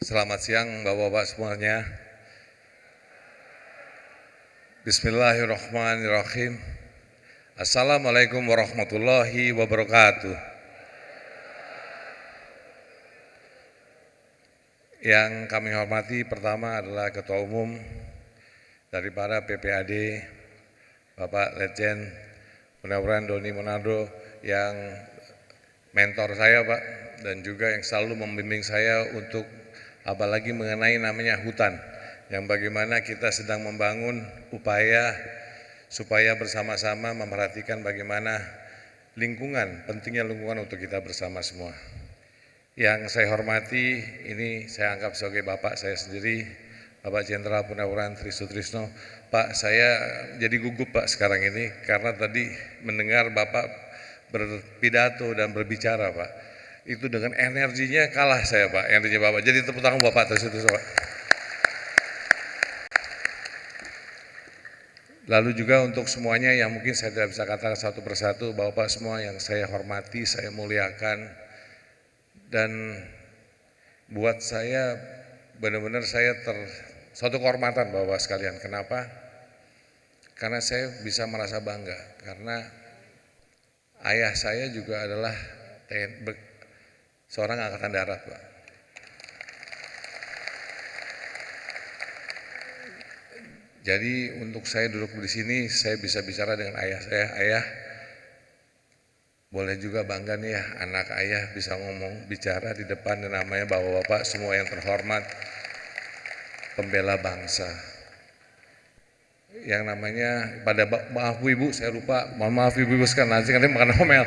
Selamat siang Bapak-Bapak semuanya. Bismillahirrahmanirrahim. Assalamualaikum warahmatullahi wabarakatuh. Yang kami hormati pertama adalah Ketua Umum daripada PPAD, Bapak Letjen Mudah-mudahan Doni Monardo yang mentor saya Pak, dan juga yang selalu membimbing saya untuk apalagi mengenai namanya hutan, yang bagaimana kita sedang membangun upaya supaya bersama-sama memperhatikan bagaimana lingkungan, pentingnya lingkungan untuk kita bersama semua. Yang saya hormati, ini saya anggap sebagai bapak saya sendiri, Bapak Jenderal Purnawirawan Tri Sutrisno. Pak, saya jadi gugup Pak sekarang ini karena tadi mendengar Bapak berpidato dan berbicara Pak. Itu dengan energinya kalah saya Pak, energinya Bapak. Jadi tepuk tangan Bapak Tri Sutrisno Pak. Lalu juga untuk semuanya yang mungkin saya tidak bisa katakan satu persatu, Bapak semua yang saya hormati, saya muliakan, dan buat saya benar-benar suatu kehormatan Bapak sekalian. Kenapa? Karena saya bisa merasa bangga karena ayah saya juga adalah seorang angkatan darat Pak. Jadi untuk saya duduk di sini, saya bisa bicara dengan ayah saya. Ayah, boleh juga bangga nih ya, anak ayah bisa bicara di depan dan namanya bapak-bapak semua yang terhormat, pembela bangsa. Yang namanya pada maaf ibu, saya lupa, mohon maaf ibu sekalian, nanti makan omel.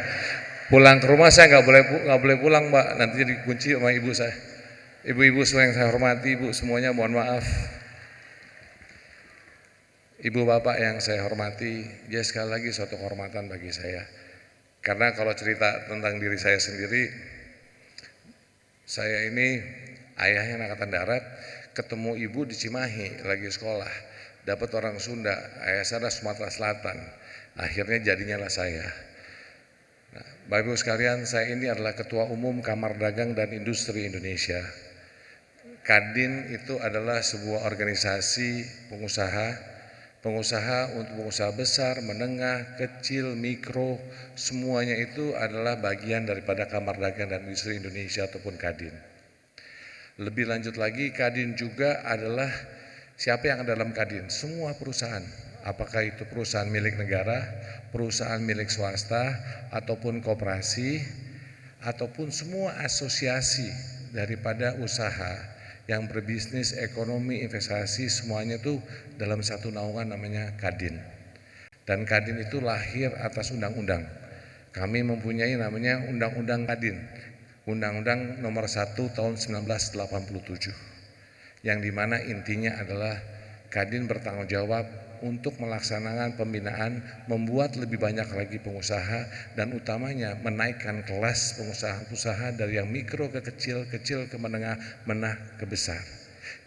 Pulang ke rumah saya nggak boleh pulang Mbak, nanti dikunci sama ibu saya. Ibu-ibu semua yang saya hormati, ibu semuanya mohon maaf. Ibu bapak yang saya hormati, ya sekali lagi suatu kehormatan bagi saya. Karena kalau cerita tentang diri saya sendiri, saya ini ayahnya angkatan darat, ketemu ibu di Cimahi lagi sekolah, dapat orang Sunda, ayah saya Sumatera Selatan, akhirnya jadinya lah saya. Nah, Bapak Ibu sekalian, saya ini adalah Ketua Umum Kamar Dagang dan Industri Indonesia. Kadin itu adalah sebuah organisasi pengusaha untuk pengusaha besar, menengah, kecil, mikro, semuanya itu adalah bagian daripada Kamar Dagang dan Industri Indonesia ataupun Kadin. Lebih lanjut lagi, Kadin juga adalah siapa yang ada dalam Kadin? Semua perusahaan, apakah itu perusahaan milik negara, perusahaan milik swasta, ataupun koperasi, ataupun semua asosiasi daripada usaha yang berbisnis, ekonomi, investasi, semuanya itu dalam satu naungan namanya Kadin. Dan Kadin itu lahir atas undang-undang. Kami mempunyai namanya Undang-Undang Kadin, Undang-Undang nomor 1 tahun 1987, yang dimana intinya adalah Kadin bertanggung jawab untuk melaksanakan pembinaan, membuat lebih banyak lagi pengusaha, dan utamanya menaikkan kelas pengusaha-pengusaha dari yang mikro ke kecil, kecil ke menengah, menengah ke besar.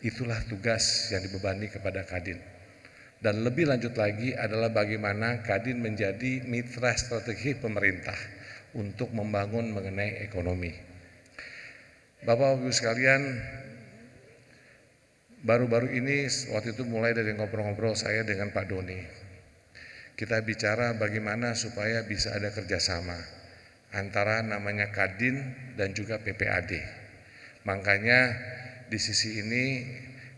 Itulah tugas yang dibebani kepada Kadin. Dan lebih lanjut lagi adalah bagaimana Kadin menjadi mitra strategi pemerintah untuk membangun mengenai ekonomi. Bapak-Ibu sekalian, baru-baru ini waktu itu mulai dari ngobrol-ngobrol saya dengan Pak Doni, kita bicara bagaimana supaya bisa ada kerjasama antara namanya Kadin dan juga PPAD. Makanya di sisi ini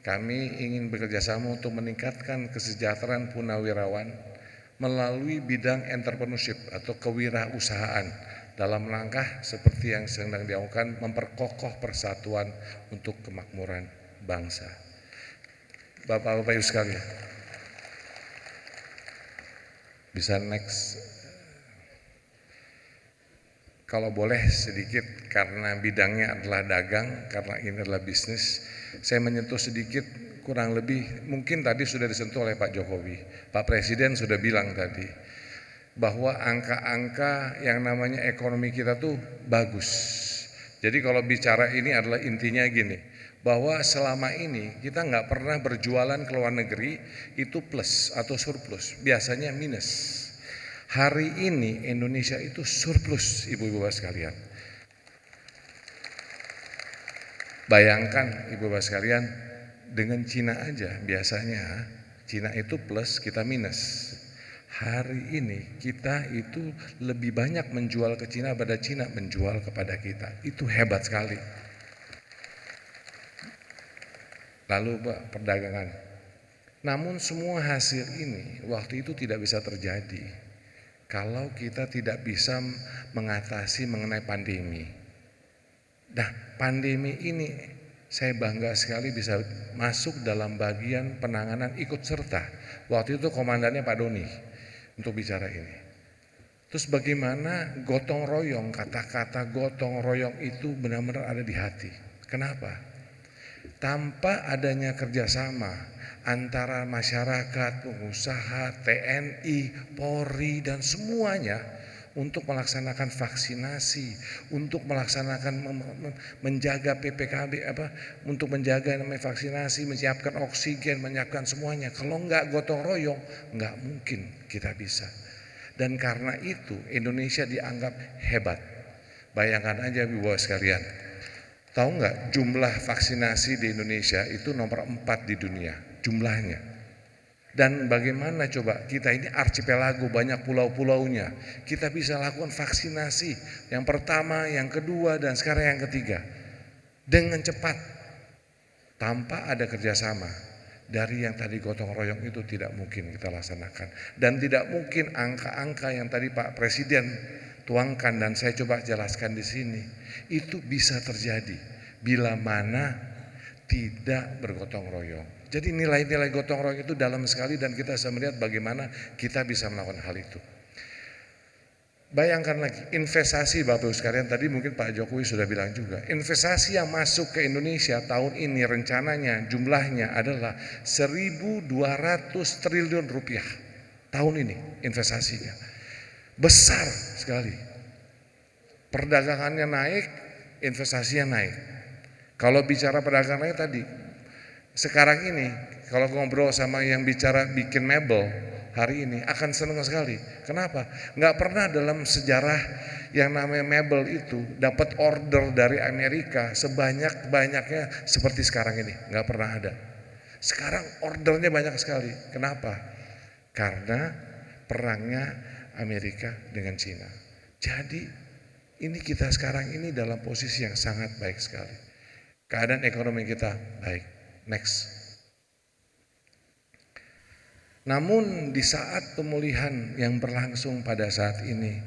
kami ingin bekerjasama untuk meningkatkan kesejahteraan purnawirawan melalui bidang entrepreneurship atau kewirausahaan dalam langkah seperti yang sedang dilakukan, memperkokoh persatuan untuk kemakmuran bangsa. Bapak-bapak Ibu sekalian, bisa next. Kalau boleh sedikit, karena bidangnya adalah dagang, karena ini adalah bisnis, saya menyentuh sedikit, kurang lebih mungkin tadi sudah disentuh oleh Pak Jokowi. Pak Presiden sudah bilang tadi bahwa angka-angka yang namanya ekonomi kita tuh bagus. Jadi kalau bicara ini adalah intinya gini, bahwa selama ini kita nggak pernah berjualan ke luar negeri itu plus atau surplus, biasanya minus. Hari ini Indonesia itu surplus, ibu-ibu sekalian. Bayangkan Ibu Bapak sekalian, dengan Cina aja biasanya Cina itu plus, kita minus. Hari ini kita itu lebih banyak menjual ke Cina pada Cina menjual kepada kita. Itu hebat sekali. Lalu Pak, perdagangan. Namun semua hasil ini waktu itu tidak bisa terjadi kalau kita tidak bisa mengatasi mengenai pandemi. Nah, pandemi ini saya bangga sekali bisa masuk dalam bagian penanganan ikut serta. Waktu itu komandannya Pak Doni untuk bicara ini. Terus bagaimana gotong royong, kata-kata gotong royong itu benar-benar ada di hati. Kenapa? Tanpa adanya kerjasama antara masyarakat, pengusaha, TNI, Polri dan semuanya untuk melaksanakan vaksinasi, untuk melaksanakan menjaga PPKB untuk menjaga namanya vaksinasi, menyiapkan oksigen, menyiapkan semuanya. Kalau enggak gotong royong, enggak mungkin kita bisa. Dan karena itu Indonesia dianggap hebat. Bayangkan aja Bapak sekalian, tahu nggak jumlah vaksinasi di Indonesia itu nomor 4 di dunia jumlahnya. Dan bagaimana coba kita ini archipelago, banyak pulau-pulaunya, kita bisa lakukan vaksinasi yang pertama, yang kedua, dan sekarang yang ketiga dengan cepat tanpa ada kerjasama. Dari yang tadi gotong royong itu tidak mungkin kita laksanakan. Dan tidak mungkin angka-angka yang tadi Pak Presiden tuangkan dan saya coba jelaskan di sini, itu bisa terjadi bila mana tidak bergotong royong. Jadi nilai-nilai gotong royong itu dalam sekali dan kita bisa melihat bagaimana kita bisa melakukan hal itu. Bayangkan lagi investasi Bapak Ibu sekalian, tadi mungkin Pak Jokowi sudah bilang juga, investasi yang masuk ke Indonesia tahun ini rencananya jumlahnya adalah 1.200 triliun rupiah tahun ini investasinya. Besar sekali. Perdagangannya naik, investasinya naik. Kalau bicara perdagangannya tadi, sekarang ini kalau ngobrol sama yang bicara bikin mebel hari ini akan senang sekali. Kenapa? Nggak pernah dalam sejarah yang namanya mebel itu dapat order dari Amerika sebanyak-banyaknya seperti sekarang ini. Nggak pernah ada. Sekarang ordernya banyak sekali. Kenapa? Karena perangnya Amerika dengan Cina. Jadi ini kita sekarang ini dalam posisi yang sangat baik sekali. Keadaan ekonomi kita baik. Next. Namun di saat pemulihan yang berlangsung pada saat ini,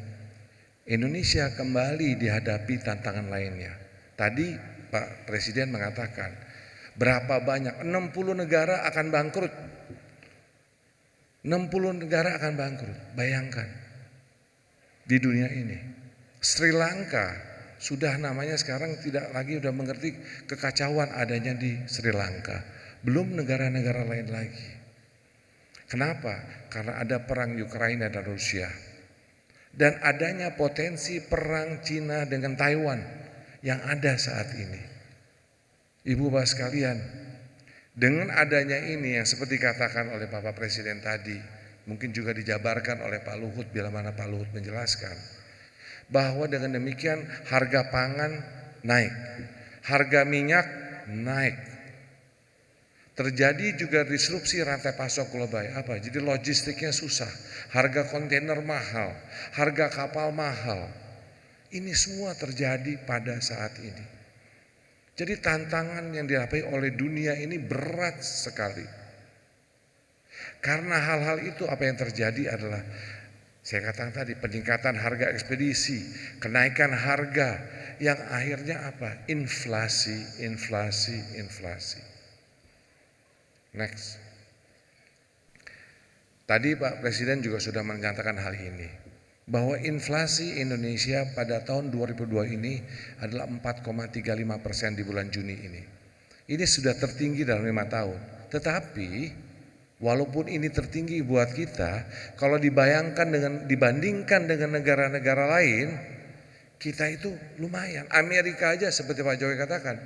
Indonesia kembali dihadapi tantangan lainnya. Tadi Pak Presiden mengatakan, berapa banyak? 60 negara akan bangkrut. 60 negara akan bangkrut. Bayangkan di dunia ini. Sri Lanka sudah namanya sekarang tidak lagi udah mengerti kekacauan adanya di Sri Lanka. Belum negara-negara lain lagi. Kenapa? Karena ada perang Ukraina dan Rusia. Dan adanya potensi perang Cina dengan Taiwan yang ada saat ini. Ibu Bapak sekalian, dengan adanya ini yang seperti katakan oleh Bapak Presiden tadi, mungkin juga dijabarkan oleh Pak Luhut bila mana Pak Luhut menjelaskan, bahwa dengan demikian harga pangan naik, harga minyak naik. Terjadi juga disrupsi rantai pasok global. Apa? Jadi logistiknya susah, harga kontainer mahal, harga kapal mahal. Ini semua terjadi pada saat ini. Jadi tantangan yang dihadapi oleh dunia ini berat sekali. Karena hal-hal itu apa yang terjadi adalah, saya katakan tadi, peningkatan harga ekspedisi, kenaikan harga yang akhirnya apa? Inflasi. Next. Tadi Pak Presiden juga sudah menyatakan hal ini, bahwa inflasi Indonesia pada tahun 2002 ini adalah 4,35% di bulan Juni ini. Ini sudah tertinggi dalam 5 tahun. Tetapi walaupun ini tertinggi buat kita, kalau dibandingkan dengan negara-negara lain, kita itu lumayan. Amerika aja seperti Pak Jokowi katakan,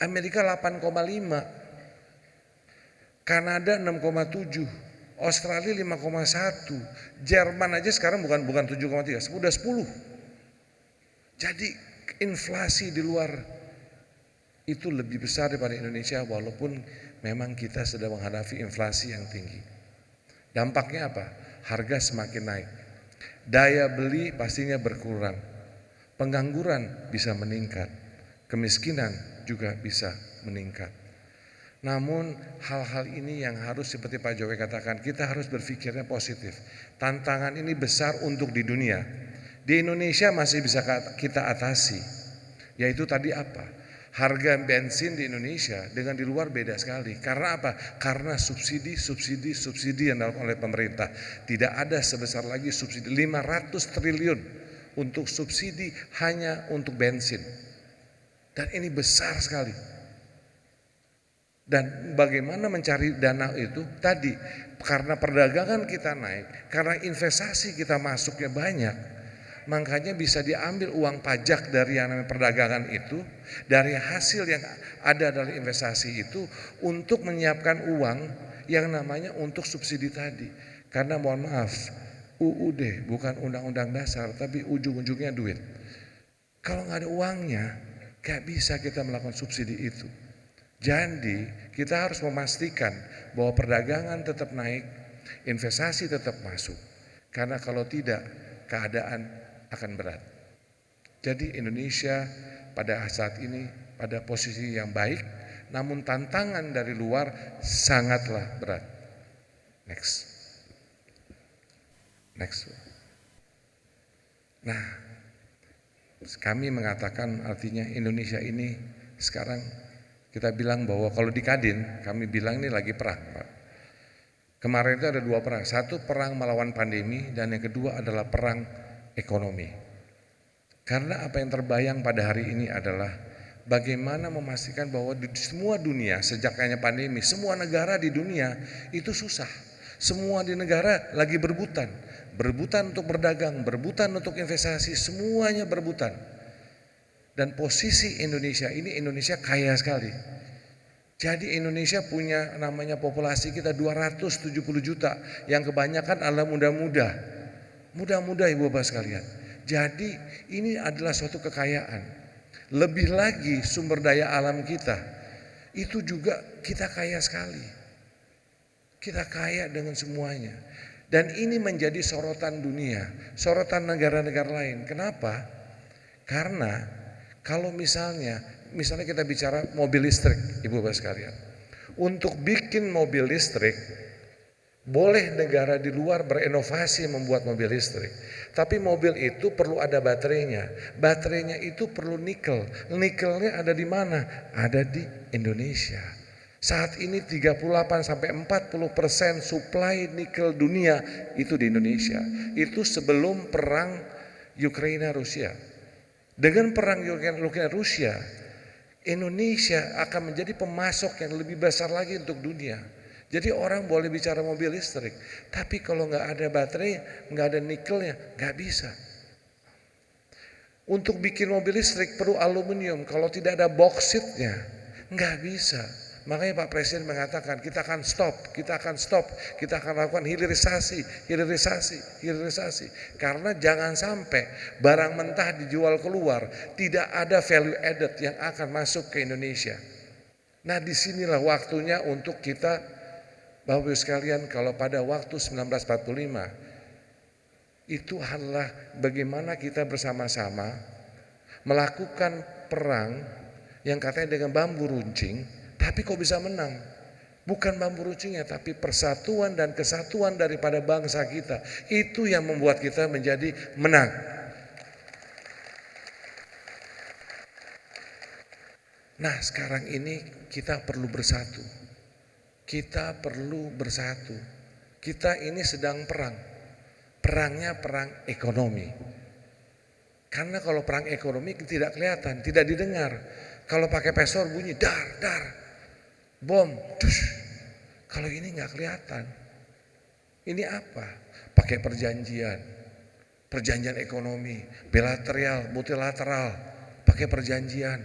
Amerika 8,5, Kanada 6,7, Australia 5,1, Jerman aja sekarang bukan 7,3, udah 10. Jadi inflasi di luar itu lebih besar daripada Indonesia walaupun memang kita sedang menghadapi inflasi yang tinggi. Dampaknya apa? Harga semakin naik. Daya beli pastinya berkurang. Pengangguran bisa meningkat. Kemiskinan juga bisa meningkat. Namun hal-hal ini yang harus seperti Pak Jokowi katakan, kita harus berpikirnya positif. Tantangan ini besar untuk di dunia. Di Indonesia masih bisa kita atasi. Yaitu tadi apa? Harga bensin di Indonesia dengan di luar beda sekali. Karena apa? Karena subsidi yang dilakukan oleh pemerintah. Tidak ada sebesar lagi subsidi 500 triliun untuk subsidi hanya untuk bensin. Dan ini besar sekali. Dan bagaimana mencari dana itu tadi, karena perdagangan kita naik, karena investasi kita masuknya banyak, makanya bisa diambil uang pajak dari yang namanya perdagangan itu, dari hasil yang ada dari investasi itu untuk menyiapkan uang yang namanya untuk subsidi tadi. Karena mohon maaf, UUD bukan undang-undang dasar, tapi ujung-ujungnya duit. Kalau nggak ada uangnya, nggak bisa kita melakukan subsidi itu. Jadi kita harus memastikan bahwa perdagangan tetap naik, investasi tetap masuk. Karena kalau tidak, keadaan akan berat. Jadi Indonesia pada saat ini pada posisi yang baik, namun tantangan dari luar sangatlah berat. Next. Nah, kami mengatakan artinya Indonesia ini sekarang kita bilang bahwa kalau di Kadin, kami bilang ini lagi perang, Pak. Kemarin itu ada 2 perang. Satu perang melawan pandemi dan yang kedua adalah perang ekonomi. Karena apa yang terbayang pada hari ini adalah bagaimana memastikan bahwa di semua dunia sejak hanya pandemi, semua negara di dunia itu susah. Semua di negara lagi berebutan. Berebutan untuk berdagang, berebutan untuk investasi, semuanya berebutan. Dan posisi Indonesia ini, Indonesia kaya sekali. Jadi Indonesia punya namanya populasi kita 270 juta yang kebanyakan adalah muda-muda. Muda-muda Ibu Bapak sekalian. Jadi ini adalah suatu kekayaan. Lebih lagi sumber daya alam kita. Itu juga kita kaya sekali. Kita kaya dengan semuanya. Dan ini menjadi sorotan dunia, sorotan negara-negara lain. Kenapa? Karena kalau misalnya kita bicara mobil listrik, Ibu Bapak sekalian. Untuk bikin mobil listrik, boleh negara di luar berinovasi membuat mobil listrik. Tapi mobil itu perlu ada baterainya. Baterainya itu perlu nikel. Nikelnya ada di mana? Ada di Indonesia. Saat ini 38-40% supply nikel dunia itu di Indonesia. Itu sebelum perang Ukraina-Rusia. Dengan perang Ukraina-Rusia, Indonesia akan menjadi pemasok yang lebih besar lagi untuk dunia. Jadi orang boleh bicara mobil listrik, tapi kalau nggak ada baterai, nggak ada nikelnya, nggak bisa. Untuk bikin mobil listrik perlu aluminium, kalau tidak ada bauksit-nya, nggak bisa. Makanya Pak Presiden mengatakan kita akan stop, kita akan lakukan hilirisasi. Karena jangan sampai barang mentah dijual keluar, tidak ada value added yang akan masuk ke Indonesia. Nah disinilah waktunya untuk kita, Bapak Ibu sekalian, kalau pada waktu 1945, itu adalah bagaimana kita bersama-sama melakukan perang yang katanya dengan bambu runcing. Tapi kok bisa menang? Bukan bambu runcingnya, tapi persatuan dan kesatuan daripada bangsa kita. Itu yang membuat kita menjadi menang. Nah sekarang ini kita perlu bersatu. Kita ini sedang perang. Perangnya perang ekonomi. Karena kalau perang ekonomi tidak kelihatan, tidak didengar. Kalau pakai pesor bunyi dar. Bom, dush. Kalau ini nggak kelihatan. Ini apa? Pakai perjanjian ekonomi, bilateral, multilateral, pakai perjanjian,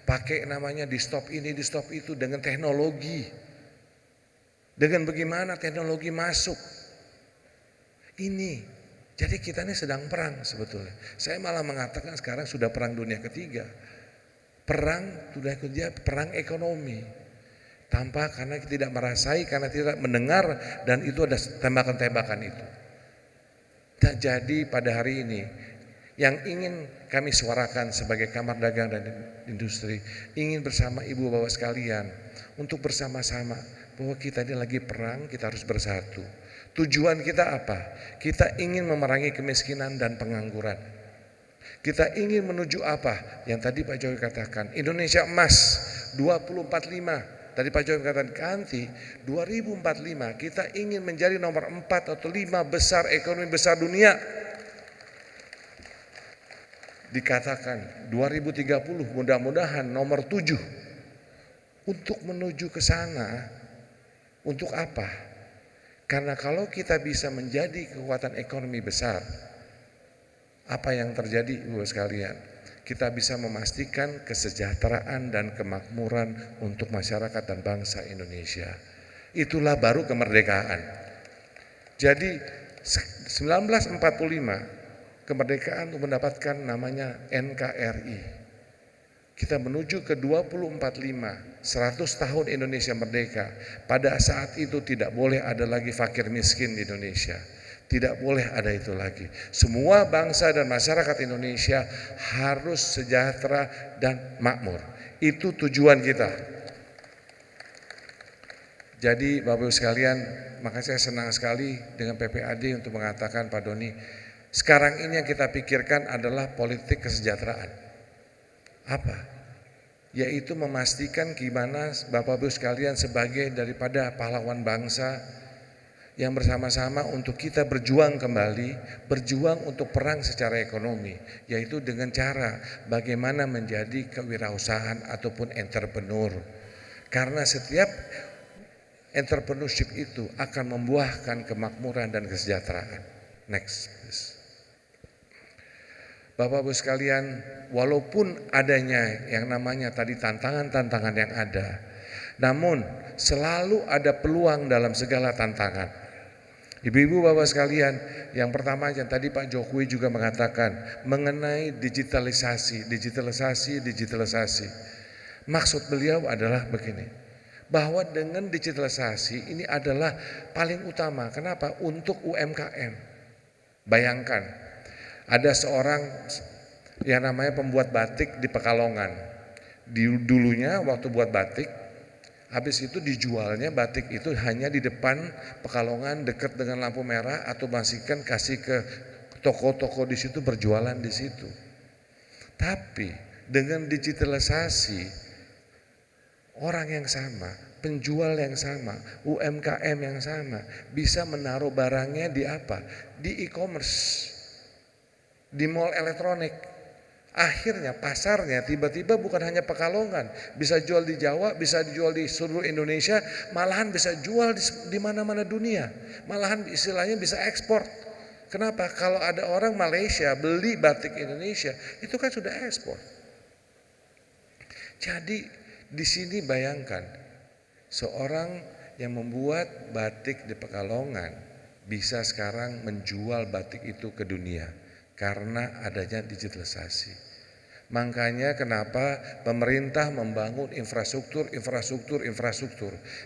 pakai namanya di stop ini, di stop itu dengan teknologi. Dengan bagaimana teknologi masuk. Ini, jadi kita ini sedang perang sebetulnya. Saya malah mengatakan sekarang sudah perang dunia ketiga. Perang sudah kerja, perang ekonomi. Tanpa karena tidak merasai, karena tidak mendengar, dan itu ada tembakan-tembakan itu. Tak jadi pada hari ini yang ingin kami suarakan sebagai Kamar Dagang dan Industri, ingin bersama ibu bapak sekalian untuk bersama-sama bahwa kita ini lagi perang, kita harus bersatu. Tujuan kita apa? Kita ingin memerangi kemiskinan dan pengangguran. Kita ingin menuju apa? Yang tadi Pak Jokowi katakan, Indonesia emas 2045. Tadi Pak Jokowi katakan ganti 2045 kita ingin menjadi nomor 4 atau 5 besar ekonomi besar dunia. Dikatakan 2030 mudah-mudahan nomor 7. Untuk menuju ke sana, untuk apa? Karena kalau kita bisa menjadi kekuatan ekonomi besar, apa yang terjadi Ibu sekalian? Kita bisa memastikan kesejahteraan dan kemakmuran untuk masyarakat dan bangsa Indonesia. Itulah baru kemerdekaan. Jadi 1945 kemerdekaan untuk mendapatkan namanya NKRI. Kita menuju ke 2045, 100 tahun Indonesia merdeka. Pada saat itu tidak boleh ada lagi fakir miskin di Indonesia. Tidak boleh ada itu lagi. Semua bangsa dan masyarakat Indonesia harus sejahtera dan makmur. Itu tujuan kita. Jadi Bapak Ibu sekalian, makanya saya senang sekali dengan PPAD untuk mengatakan Pak Doni, sekarang ini yang kita pikirkan adalah politik kesejahteraan. Apa? Yaitu memastikan gimana Bapak Ibu sekalian sebagai daripada pahlawan bangsa yang bersama-sama untuk kita berjuang kembali, berjuang untuk perang secara ekonomi, yaitu dengan cara bagaimana menjadi kewirausahaan ataupun entrepreneur. Karena setiap entrepreneurship itu akan membuahkan kemakmuran dan kesejahteraan. Next, please. Bapak Ibu sekalian, walaupun adanya yang namanya tadi tantangan-tantangan yang ada, namun selalu ada peluang dalam segala tantangan. Ibu-ibu bapak sekalian, yang pertama yang tadi Pak Jokowi juga mengatakan mengenai digitalisasi. Maksud beliau adalah begini, bahwa dengan digitalisasi ini adalah paling utama. Kenapa? Untuk UMKM. Bayangkan, ada seorang yang namanya pembuat batik di Pekalongan. Dulunya waktu buat batik, habis itu dijualnya batik itu hanya di depan Pekalongan dekat dengan lampu merah atau masihkan kasih ke toko-toko di situ berjualan di situ. Tapi dengan digitalisasi orang yang sama, penjual yang sama, UMKM yang sama bisa menaruh barangnya di apa? Di e-commerce, di mall elektronik. Akhirnya pasarnya tiba-tiba bukan hanya Pekalongan, bisa jual di Jawa, bisa dijual di seluruh Indonesia, malahan bisa jual di mana-mana dunia, malahan istilahnya bisa ekspor. Kenapa? Kalau ada orang Malaysia beli batik Indonesia, itu kan sudah ekspor. Jadi di sini bayangkan, seorang yang membuat batik di Pekalongan bisa sekarang menjual batik itu ke dunia. Karena adanya digitalisasi. Makanya kenapa pemerintah membangun infrastruktur.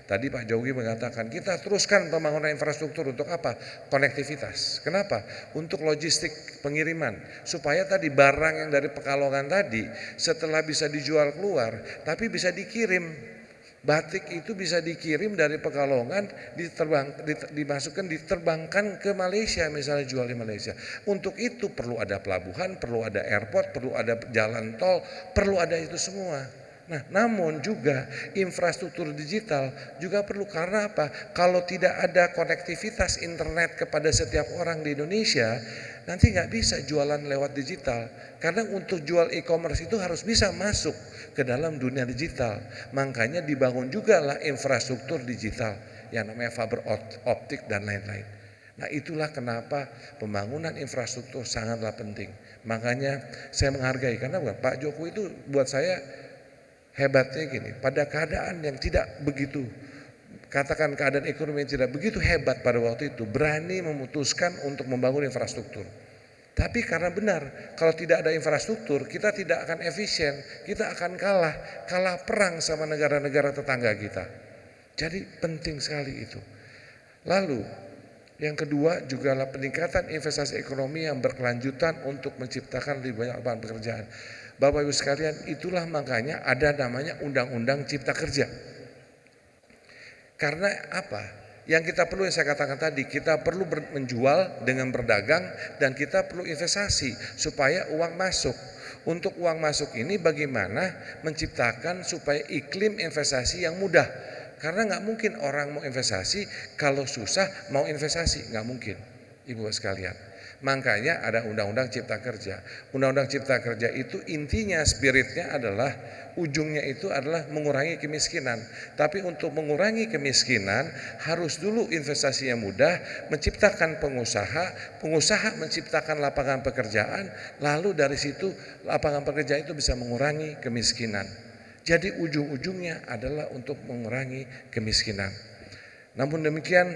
Tadi Pak Jokowi mengatakan kita teruskan pembangunan infrastruktur untuk apa? Konektivitas. Kenapa? Untuk logistik pengiriman. Supaya tadi barang yang dari Pekalongan tadi setelah bisa dijual keluar, tapi bisa dikirim. Batik itu bisa dikirim dari Pekalongan, diterbangkan ke Malaysia, misalnya jual di Malaysia. Untuk itu perlu ada pelabuhan, perlu ada airport, perlu ada jalan tol, perlu ada itu semua. Nah, namun juga infrastruktur digital juga perlu. Karena apa? Kalau tidak ada konektivitas internet kepada setiap orang di Indonesia, nanti nggak bisa jualan lewat digital. Karena untuk jual e-commerce itu harus bisa masuk ke dalam dunia digital. Makanya dibangun juga lah infrastruktur digital yang namanya fiber optik dan lain-lain. Nah, itulah kenapa pembangunan infrastruktur sangatlah penting. Makanya saya menghargai, karena Pak Jokowi itu buat saya hebatnya gini, pada keadaan yang tidak begitu, katakan keadaan ekonomi yang tidak begitu hebat pada waktu itu, berani memutuskan untuk membangun infrastruktur. Tapi karena benar, kalau tidak ada infrastruktur, kita tidak akan efisien, kita akan kalah perang sama negara-negara tetangga kita. Jadi penting sekali itu. Lalu, yang kedua juga adalah peningkatan investasi ekonomi yang berkelanjutan untuk menciptakan lebih banyak lapangan pekerjaan. Bapak Ibu sekalian, itulah makanya ada namanya Undang-Undang Cipta Kerja. Karena apa? Yang kita perlu, yang saya katakan tadi, kita perlu menjual dengan berdagang dan kita perlu investasi supaya uang masuk. Untuk uang masuk ini bagaimana menciptakan supaya iklim investasi yang mudah. Karena nggak mungkin orang mau investasi kalau susah mau investasi, nggak mungkin, Ibu sekalian. Makanya ada Undang-Undang Cipta Kerja. Undang-Undang Cipta Kerja itu intinya, spiritnya adalah, ujungnya itu adalah mengurangi kemiskinan. Tapi untuk mengurangi kemiskinan harus dulu investasinya mudah, menciptakan pengusaha menciptakan lapangan pekerjaan, lalu dari situ lapangan pekerjaan itu bisa mengurangi kemiskinan. Jadi ujung-ujungnya adalah untuk mengurangi kemiskinan. Namun demikian,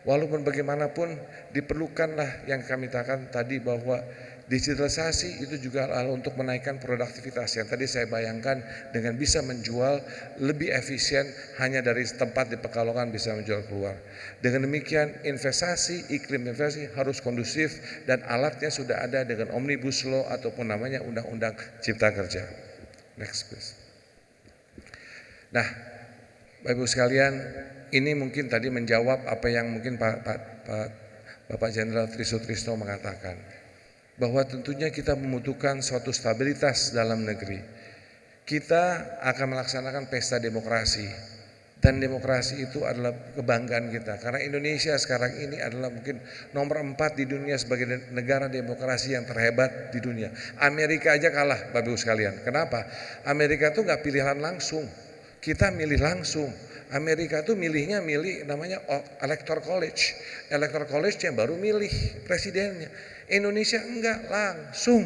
walaupun bagaimanapun diperlukanlah yang kami katakan tadi bahwa digitalisasi itu juga untuk menaikkan produktivitas yang tadi saya bayangkan dengan bisa menjual lebih efisien hanya dari tempat di Pekalongan bisa menjual keluar. Dengan demikian investasi, iklim investasi harus kondusif dan alatnya sudah ada dengan Omnibus Law ataupun namanya Undang-Undang Cipta Kerja. Next please. Nah, Bapak Ibu sekalian, ini mungkin tadi menjawab apa yang mungkin Bapak Jenderal Trisutrisno mengatakan, bahwa tentunya kita membutuhkan suatu stabilitas dalam negeri. Kita akan melaksanakan pesta demokrasi, dan demokrasi itu adalah kebanggaan kita, karena Indonesia sekarang ini adalah mungkin nomor 4 di dunia sebagai negara demokrasi yang terhebat di dunia. Amerika aja kalah, Bapak Ibu sekalian. Kenapa? Amerika tuh nggak pilihan langsung, kita milih langsung. Amerika tuh milihnya namanya electoral college. Electoral college yang baru milih presidennya. Indonesia enggak, langsung.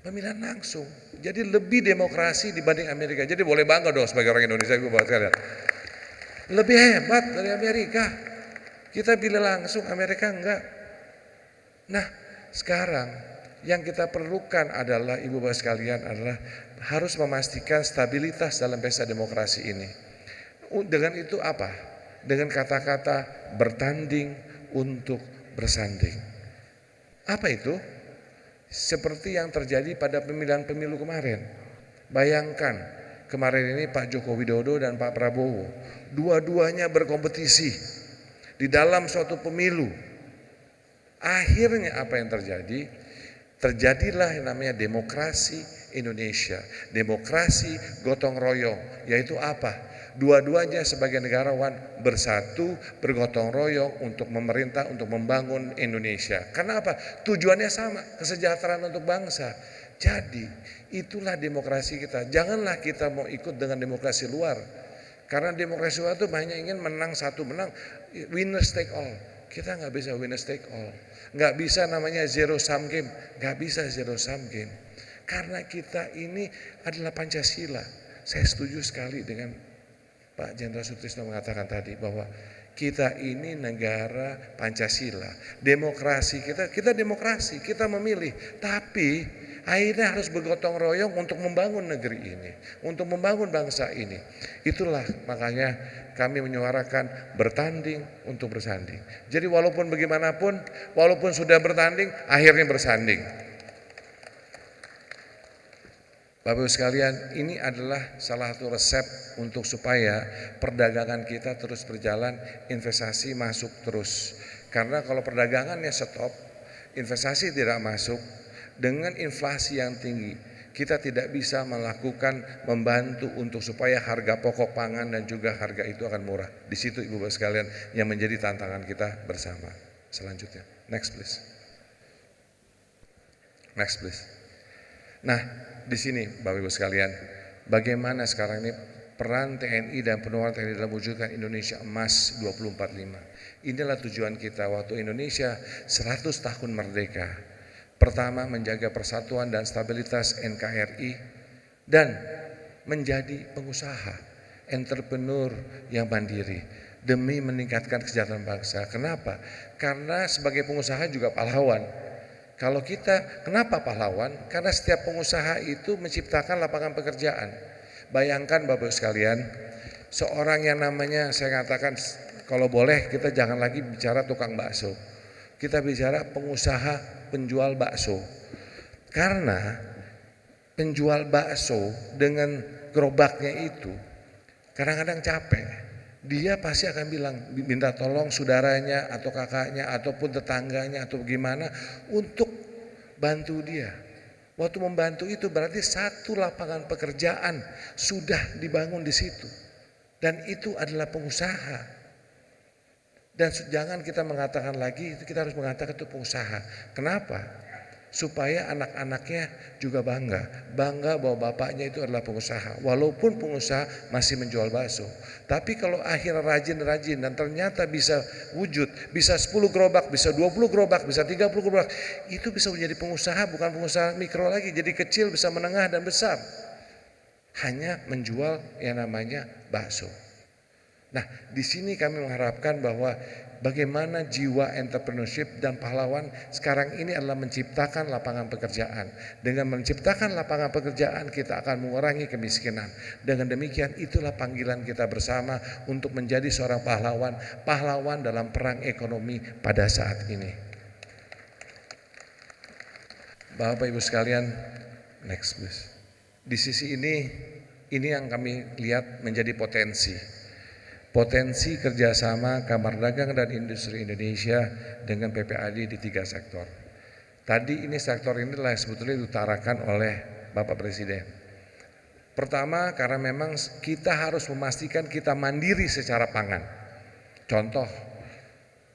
Pemilihan langsung. Jadi lebih demokrasi dibanding Amerika. Jadi boleh bangga dong sebagai orang Indonesia, Ibu Bapak sekalian. Lebih hebat dari Amerika. Kita pilih langsung, Amerika enggak. Nah, sekarang yang kita perlukan adalah, Ibu Bapak sekalian, adalah harus memastikan stabilitas dalam pesta demokrasi ini. Dengan itu apa? Dengan kata-kata bertanding untuk bersanding. Apa itu? Seperti yang terjadi pada pemilihan pemilu kemarin. Bayangkan, kemarin ini Pak Joko Widodo dan Pak Prabowo, dua-duanya berkompetisi di dalam suatu pemilu. Akhirnya apa yang terjadi? Terjadilah yang namanya demokrasi Indonesia, demokrasi gotong royong, yaitu apa? Dua-duanya sebagai negarawan bersatu, bergotong royong untuk memerintah, untuk membangun Indonesia. Karena apa? Tujuannya sama, kesejahteraan untuk bangsa. Jadi itulah demokrasi kita. Janganlah kita mau ikut dengan demokrasi luar. Karena demokrasi luar itu hanya ingin menang satu, winners take all. Kita nggak bisa winners take all. Nggak bisa namanya zero sum game. Nggak bisa zero sum game. Karena kita ini adalah Pancasila. Saya setuju sekali dengan Pak Jenderal Sutrisno mengatakan tadi bahwa kita ini negara Pancasila. Demokrasi kita demokrasi, kita memilih. Tapi akhirnya harus bergotong royong untuk membangun negeri ini, untuk membangun bangsa ini. Itulah makanya kami menyuarakan bertanding untuk bersanding. Jadi walaupun bagaimanapun, walaupun sudah bertanding, akhirnya bersanding. Bapak Ibu sekalian, ini adalah salah satu resep untuk supaya perdagangan kita terus berjalan, investasi masuk terus. Karena kalau perdagangannya stop, investasi tidak masuk, dengan inflasi yang tinggi, kita tidak bisa membantu untuk supaya harga pokok pangan dan juga harga itu akan murah. Di situ Ibu Bapak sekalian yang menjadi tantangan kita bersama. Selanjutnya, next please. Next please. Nah, di sini Bapak Ibu sekalian, bagaimana sekarang ini peran TNI dan penularan TNI dalam mewujudkan Indonesia Emas 2045. Inilah tujuan kita waktu Indonesia 100 tahun merdeka. Pertama, menjaga persatuan dan stabilitas NKRI dan menjadi pengusaha, entrepreneur yang mandiri demi meningkatkan kesejahteraan bangsa. Kenapa? Karena sebagai pengusaha juga pahlawan. Kalau kita, kenapa pahlawan? Karena setiap pengusaha itu menciptakan lapangan pekerjaan. Bayangkan Bapak sekalian, seorang yang namanya, saya katakan kalau boleh kita jangan lagi bicara tukang bakso. Kita bicara pengusaha penjual bakso. Karena penjual bakso dengan gerobaknya itu kadang-kadang capek. Dia pasti akan bilang, minta tolong saudaranya atau kakaknya ataupun tetangganya atau gimana untuk bantu dia. Waktu membantu itu berarti satu lapangan pekerjaan sudah dibangun di situ. Dan itu adalah pengusaha. Dan jangan kita mengatakan lagi, kita harus mengatakan itu pengusaha. Kenapa? Supaya anak-anaknya juga bangga bahwa bapaknya itu adalah pengusaha. Walaupun pengusaha masih menjual bakso. Tapi kalau akhirnya rajin-rajin dan ternyata bisa wujud, bisa 10 gerobak, bisa 20 gerobak, bisa 30 gerobak, itu bisa menjadi pengusaha, bukan pengusaha mikro lagi, jadi kecil, bisa menengah dan besar. Hanya menjual yang namanya bakso. Nah, di sini kami mengharapkan bahwa bagaimana jiwa entrepreneurship dan pahlawan sekarang ini adalah menciptakan lapangan pekerjaan. Dengan menciptakan lapangan pekerjaan kita akan mengurangi kemiskinan. Dengan demikian itulah panggilan kita bersama untuk menjadi seorang pahlawan, pahlawan dalam perang ekonomi pada saat ini. Bapak Ibu sekalian, next please. Di sisi ini yang kami lihat menjadi potensi kerjasama Kamar Dagang dan Industri Indonesia dengan PPAD di 3 sektor. Tadi ini sektor inilah sebetulnya diutarakan oleh Bapak Presiden. Pertama, karena memang kita harus memastikan kita mandiri secara pangan. Contoh,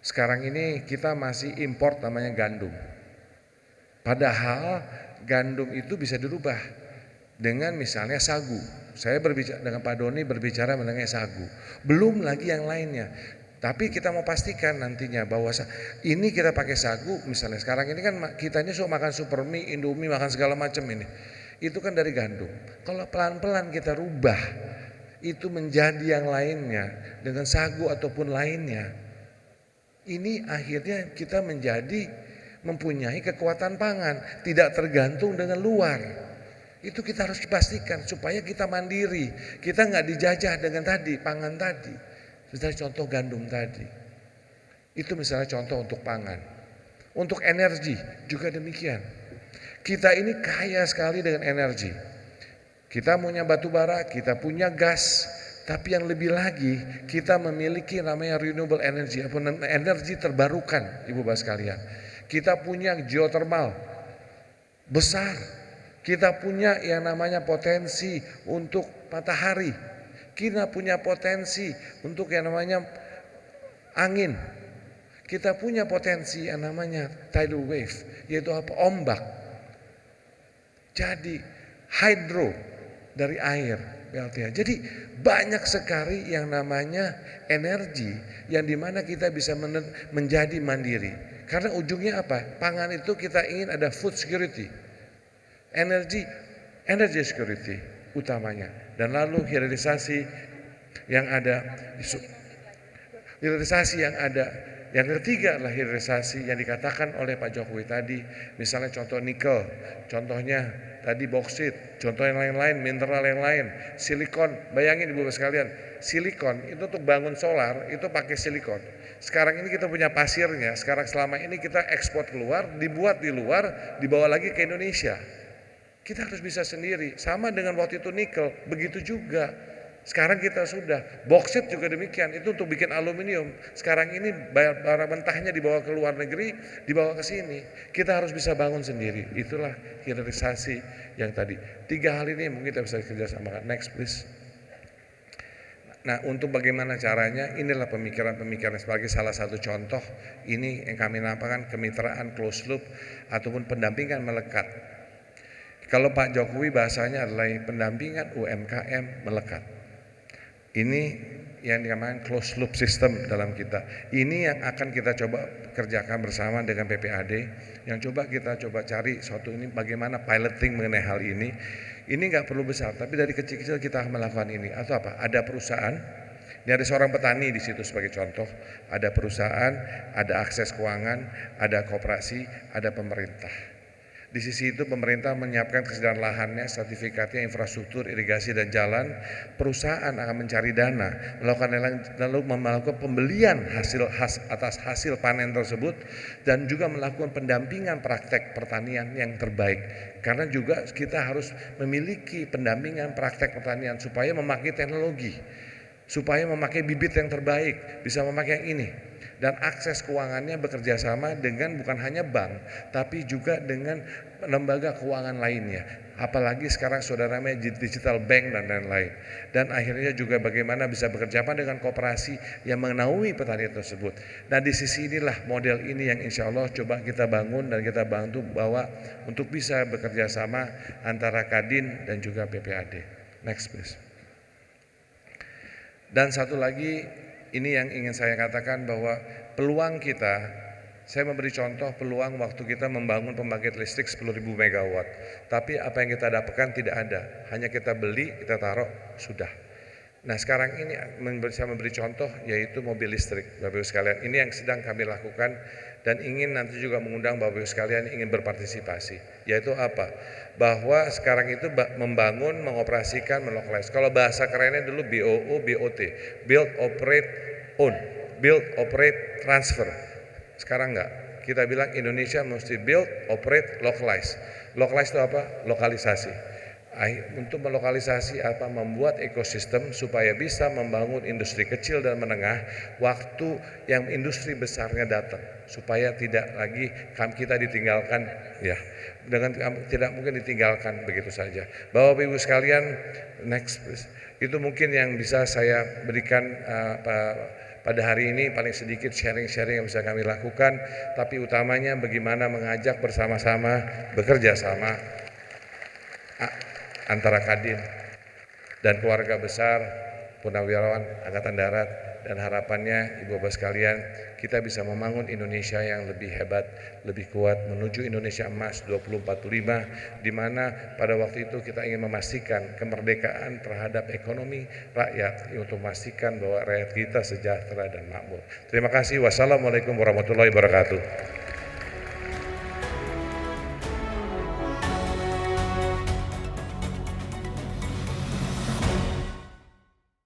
sekarang ini kita masih import namanya gandum. Padahal gandum itu bisa dirubah dengan misalnya sagu. Saya berbicara dengan Pak Doni, berbicara mengenai sagu. Belum lagi yang lainnya. Tapi kita mau pastikan nantinya bahwa ini kita pakai sagu, misalnya sekarang ini kan kita ini suka makan super mie, indomie, makan segala macam ini. Itu kan dari gandum. Kalau pelan-pelan kita rubah itu menjadi yang lainnya dengan sagu ataupun lainnya. Ini akhirnya kita mempunyai kekuatan pangan, tidak tergantung dengan luar. Itu kita harus pastikan supaya kita mandiri, kita nggak dijajah dengan pangan tadi. Misalnya contoh gandum tadi, itu misalnya contoh untuk pangan. Untuk energi juga demikian. Kita ini kaya sekali dengan energi. Kita punya batu bara, kita punya gas, tapi yang lebih lagi kita memiliki namanya renewable energy, energi terbarukan, Ibu Bapak sekalian. Kita punya geothermal besar. Kita punya yang namanya potensi untuk matahari. Kita punya potensi untuk yang namanya angin. Kita punya potensi yang namanya tidal wave, yaitu apa? Ombak. Jadi hydro dari air, PLTA. Jadi banyak sekali yang namanya energi yang dimana kita bisa menjadi mandiri. Karena ujungnya apa? Pangan itu kita ingin ada food security. Energy security utamanya, dan lalu hilirisasi yang ada. Yang ketiga adalah hilirisasi yang dikatakan oleh Pak Jokowi tadi, misalnya contoh nikel, contohnya tadi boksit, contoh yang lain-lain, mineral yang lain, silikon. Bayangin Ibu sekalian, silikon itu untuk bangun solar itu pakai silikon. Sekarang ini kita punya pasirnya, selama ini kita ekspor keluar, dibuat di luar, dibawa lagi ke Indonesia. Kita harus bisa sendiri, sama dengan waktu itu nikel, begitu juga. Sekarang kita sudah, boksit juga demikian, itu untuk bikin aluminium. Sekarang ini barang mentahnya dibawa ke luar negeri, dibawa ke sini. Kita harus bisa bangun sendiri, itulah hilirisasi yang tadi. 3 hal ini mungkin kita bisa kerjasamakan. Next please. Nah, untuk bagaimana caranya, inilah pemikiran-pemikiran sebagai salah satu contoh. Ini yang kami namakan kemitraan closed loop ataupun pendampingan melekat. Kalau Pak Jokowi bahasanya adalah pendampingan UMKM melekat. Ini yang dinamakan closed loop system dalam kita. Ini yang akan kita coba kerjakan bersama dengan PPAD. Yang kita cari suatu ini bagaimana piloting mengenai hal ini. Ini nggak perlu besar, tapi dari kecil-kecil kita melakukan ini. Atau apa? Ada perusahaan Ini ada seorang petani di situ sebagai contoh, ada perusahaan, ada akses keuangan, ada koperasi, ada pemerintah. Di sisi itu pemerintah menyiapkan kesediaan lahannya, sertifikatnya, infrastruktur, irigasi dan jalan. Perusahaan akan mencari dana, lalu melakukan pembelian atas hasil panen tersebut dan juga melakukan pendampingan praktek pertanian yang terbaik. Karena juga kita harus memiliki pendampingan praktek pertanian supaya memakai teknologi, supaya memakai bibit yang terbaik, bisa memakai yang ini. Dan akses keuangannya bekerja sama dengan bukan hanya bank, tapi juga dengan lembaga keuangan lainnya. Apalagi sekarang saudara namanya digital bank dan lain-lain. Dan akhirnya juga bagaimana bisa bekerja sama dengan koperasi yang menaungi petani tersebut. Nah di sisi inilah model ini yang insya Allah coba kita bangun dan kita bantu bahwa untuk bisa bekerja sama antara Kadin dan juga PPAD. Next please. Dan satu lagi, ini yang ingin saya katakan bahwa peluang kita, saya memberi contoh peluang waktu kita membangun pembangkit listrik 10.000 megawatt. Tapi apa yang kita dapatkan tidak ada, hanya kita beli, kita taruh, sudah. Nah sekarang ini saya memberi contoh yaitu mobil listrik, Bapak Ibu sekalian. Ini yang sedang kami lakukan dan ingin nanti juga mengundang Bapak Ibu sekalian ingin berpartisipasi. Yaitu apa? Bahwa sekarang itu membangun, mengoperasikan, melokalisasi. Kalau bahasa kerennya dulu BOO, BOT, Build, Operate, Own, Build, Operate, Transfer. Sekarang enggak. Kita bilang Indonesia mesti build, operate, localize. Localize itu apa? Lokalisasi. Untuk melokalisasi apa, membuat ekosistem supaya bisa membangun industri kecil dan menengah waktu yang industri besarnya datang, supaya tidak lagi kita ditinggalkan ya, dengan tidak mungkin ditinggalkan begitu saja. Bapak Ibu sekalian, next please. Itu mungkin yang bisa saya berikan pada hari ini, paling sedikit sharing-sharing yang bisa kami lakukan, tapi utamanya bagaimana mengajak bersama-sama, bekerja sama antara Kadin dan keluarga besar Purnawirawan Angkatan Darat, dan harapannya Ibu Bapak sekalian kita bisa membangun Indonesia yang lebih hebat, lebih kuat menuju Indonesia Emas 2045, di mana pada waktu itu kita ingin memastikan kemerdekaan terhadap ekonomi rakyat untuk memastikan bahwa rakyat kita sejahtera dan makmur. Terima kasih. Wassalamualaikum warahmatullahi wabarakatuh.